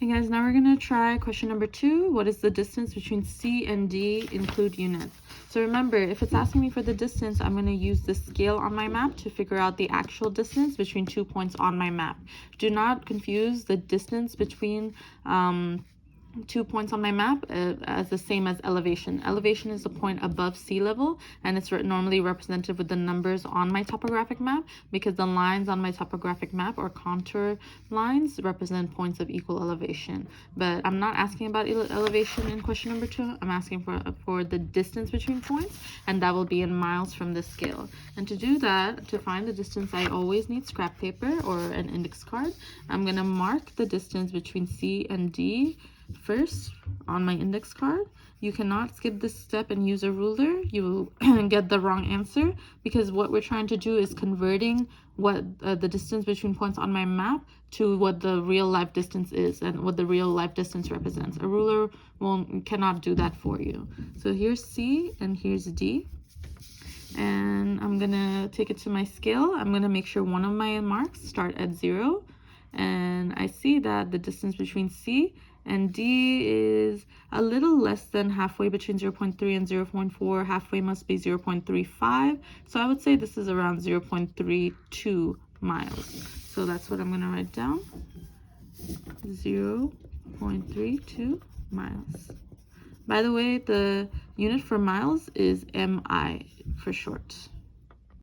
Hey guys, now we're going to try question number 2. What is the distance between C and D? Include units. So remember, if it's asking me for the distance, I'm going to use the scale on my map to figure out the actual distance between 2 points on my map. Do not confuse the distance between 2 points on my map as the same as elevation. Elevation is a point above sea level, and it's normally represented with the numbers on my topographic map, because the lines on my topographic map, or contour lines, represent points of equal elevation. But I'm not asking about elevation in question number 2. I'm asking for the distance between points, and that will be in miles from the scale. And to do that, to find the distance, I always need scrap paper or an index card. I'm going to mark the distance between C and D first on my index card. You cannot skip this step and use a ruler. You will get the wrong answer, because what we're trying to do is converting what the distance between points on my map to what the real life distance is and what the real life distance represents. A ruler cannot do that for you. So here's C and here's D. And I'm gonna take it to my scale. I'm gonna make sure one of my marks start at 0. And I see that the distance between C and D is a little less than halfway between 0.3 and 0.4. Halfway must be 0.35. So I would say this is around 0.32 miles. So that's what I'm going to write down. 0.32 miles. By the way, the unit for miles is MI for short.